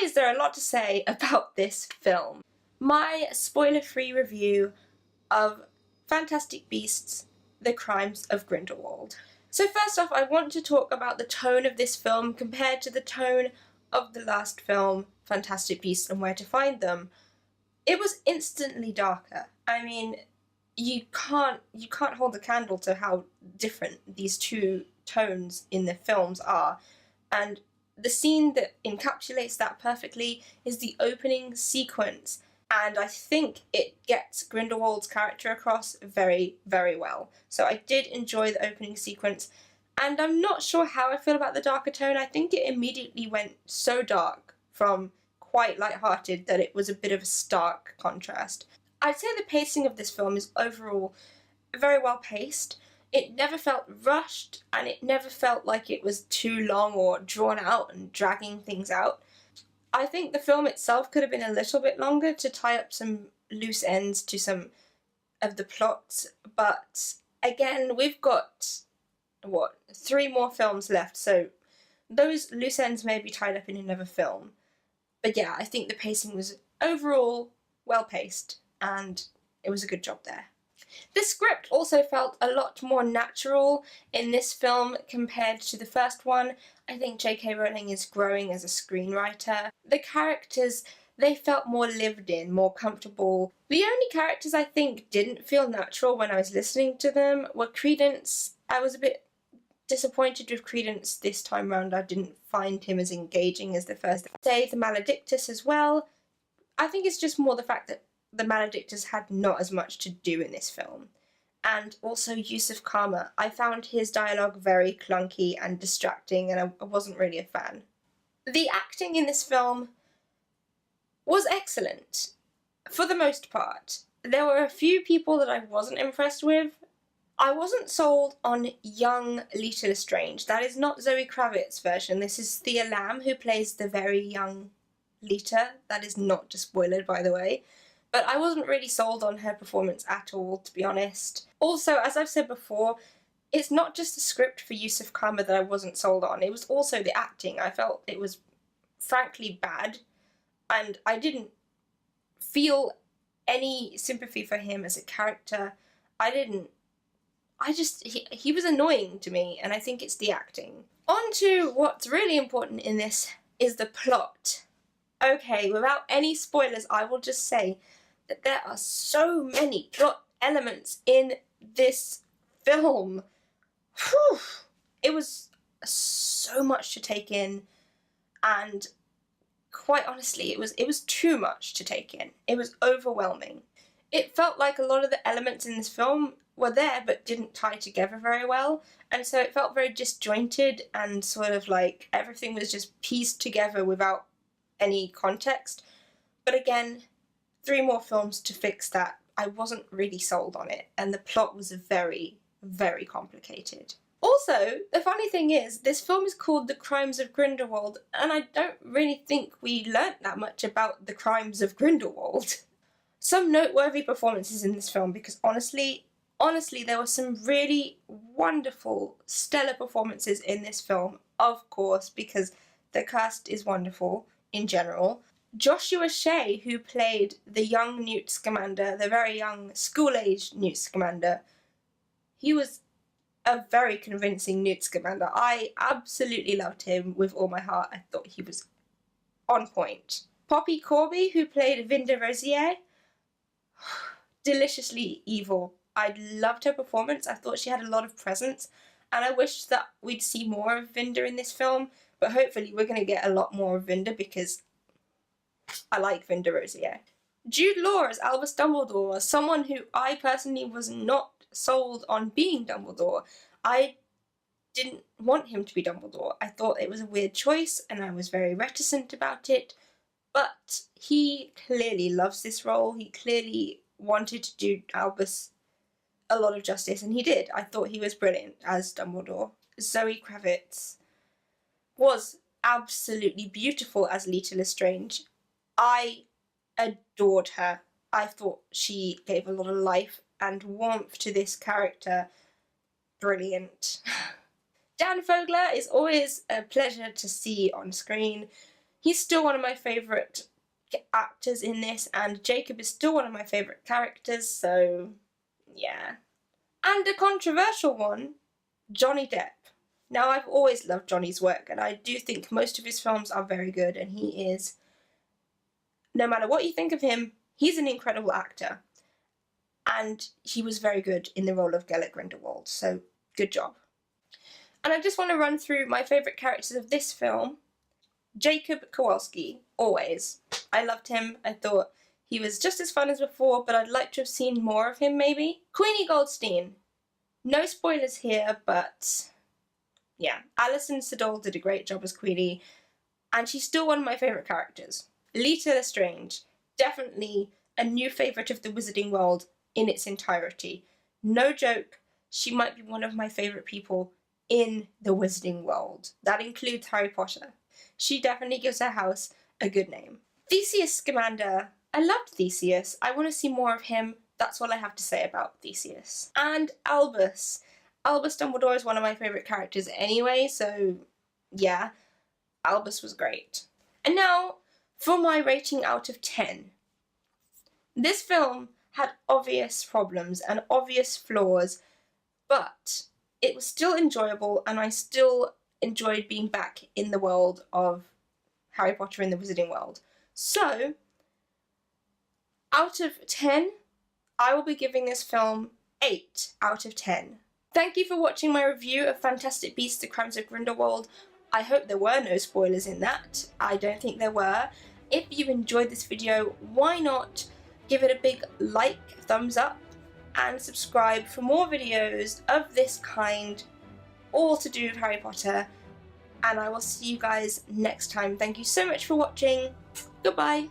is there a lot to say about this film? My spoiler-free review of Fantastic Beasts: The Crimes of Grindelwald. So first off, I want to talk about the tone of this film compared to the tone of the last film, Fantastic Beasts and Where to Find Them. It was instantly darker. I mean, you can't hold a candle to how different these two tones in the films are. And the scene that encapsulates that perfectly is the opening sequence, and I think it gets Grindelwald's character across very, very well. So I did enjoy the opening sequence, and I'm not sure how I feel about the darker tone. I think it immediately went so dark from quite light-hearted that it was a bit of a stark contrast. I'd say the pacing of this film is overall very well paced. It never felt rushed, and it never felt like it was too long or drawn out and dragging things out. I think the film itself could have been a little bit longer to tie up some loose ends to some of the plots, but again, we've got, 3 more films left, so those loose ends may be tied up in another film. But yeah, I think the pacing was overall well paced, and it was a good job there. The script also felt a lot more natural in this film compared to the first one. I think J.K. Rowling is growing as a screenwriter. The characters, they felt more lived in, more comfortable. The only characters I think didn't feel natural when I was listening to them were Credence. I was a bit disappointed with Credence this time round. I didn't find him as engaging as the first. Say the Maledictus as well. I think it's just more the fact that the Maledictus had not as much to do in this film. And also Yusuf Kama. I found his dialogue very clunky and distracting, and I wasn't really a fan. The acting in this film was excellent, for the most part. There were a few people that I wasn't impressed with. I wasn't sold on young Lita Lestrange. That is not Zoe Kravitz's version. This is Thea Lamb, who plays the very young Lita. That is not just spoiled, by the way. But I wasn't really sold on her performance at all, to be honest. Also, as I've said before, it's not just the script for Yusuf Kama that I wasn't sold on, it was also the acting. I felt it was frankly bad, and I didn't feel any sympathy for him as a character. He was annoying to me, and I think it's the acting. On to what's really important in this is the plot. Okay, without any spoilers, I will just say that there are so many plot elements in this film. Whew. It was so much to take in, and quite honestly, it was too much to take in. It was overwhelming. It felt like a lot of the elements in this film were there but didn't tie together very well, and so it felt very disjointed and sort of like everything was just pieced together without any context. But again, 3 more films to fix that. I wasn't really sold on it, and the plot was very, very complicated. Also, the funny thing is, this film is called The Crimes of Grindelwald, and I don't really think we learnt that much about the crimes of Grindelwald. Some noteworthy performances in this film, because honestly, there were some really wonderful, stellar performances in this film, of course, because the cast is wonderful in general. Joshua Shea, who played the young Newt Scamander, the very young school-aged Newt Scamander, he was a very convincing Newt Scamander. I absolutely loved him with all my heart. I thought he was on point. Poppy Corby, who played Vinda Rosier, deliciously evil. I loved her performance. I thought she had a lot of presence, and I wished that we'd see more of Vinda in this film, but hopefully we're going to get a lot more of Vinda because I like Vinda Rosier. Jude Law as Albus Dumbledore, someone who I personally was not sold on being Dumbledore. I didn't want him to be Dumbledore. I thought it was a weird choice and I was very reticent about it, but he clearly loves this role. He clearly wanted to do Albus a lot of justice, and he did. I thought he was brilliant as Dumbledore. Zoe Kravitz was absolutely beautiful as Lita Lestrange. I adored her. I thought she gave a lot of life and warmth to this character. Brilliant. Dan Fogler is always a pleasure to see on screen. He's still one of my favourite actors in this, and Jacob is still one of my favourite characters, so yeah. And a controversial one, Johnny Depp. Now, I've always loved Johnny's work, and I do think most of his films are very good, and he is, no matter what you think of him, he's an incredible actor. And he was very good in the role of Gellert Grindelwald, so good job. And I just want to run through my favourite characters of this film. Jacob Kowalski, always. I loved him. I thought he was just as fun as before, but I'd like to have seen more of him, maybe. Queenie Goldstein. No spoilers here, but yeah. Alison Siddall did a great job as Queenie, and she's still one of my favourite characters. Lita Lestrange, definitely a new favourite of the Wizarding World in its entirety. No joke, she might be one of my favourite people in the Wizarding World. That includes Harry Potter. She definitely gives her house a good name. Theseus Scamander. I loved Theseus. I want to see more of him. That's all I have to say about Theseus. And Albus. Albus Dumbledore is one of my favourite characters anyway, so yeah, Albus was great. And now, for my rating out of 10. This film had obvious problems and obvious flaws, but it was still enjoyable, and I still enjoyed being back in the world of Harry Potter and the Wizarding World. So, out of 10, I will be giving this film 8 out of 10. Thank you for watching my review of Fantastic Beasts: The Crimes of Grindelwald. I hope there were no spoilers in that. I don't think there were. If you enjoyed this video, why not give it a big like, thumbs up, and subscribe for more videos of this kind, all to do with Harry Potter, and I will see you guys next time. Thank you so much for watching. Goodbye.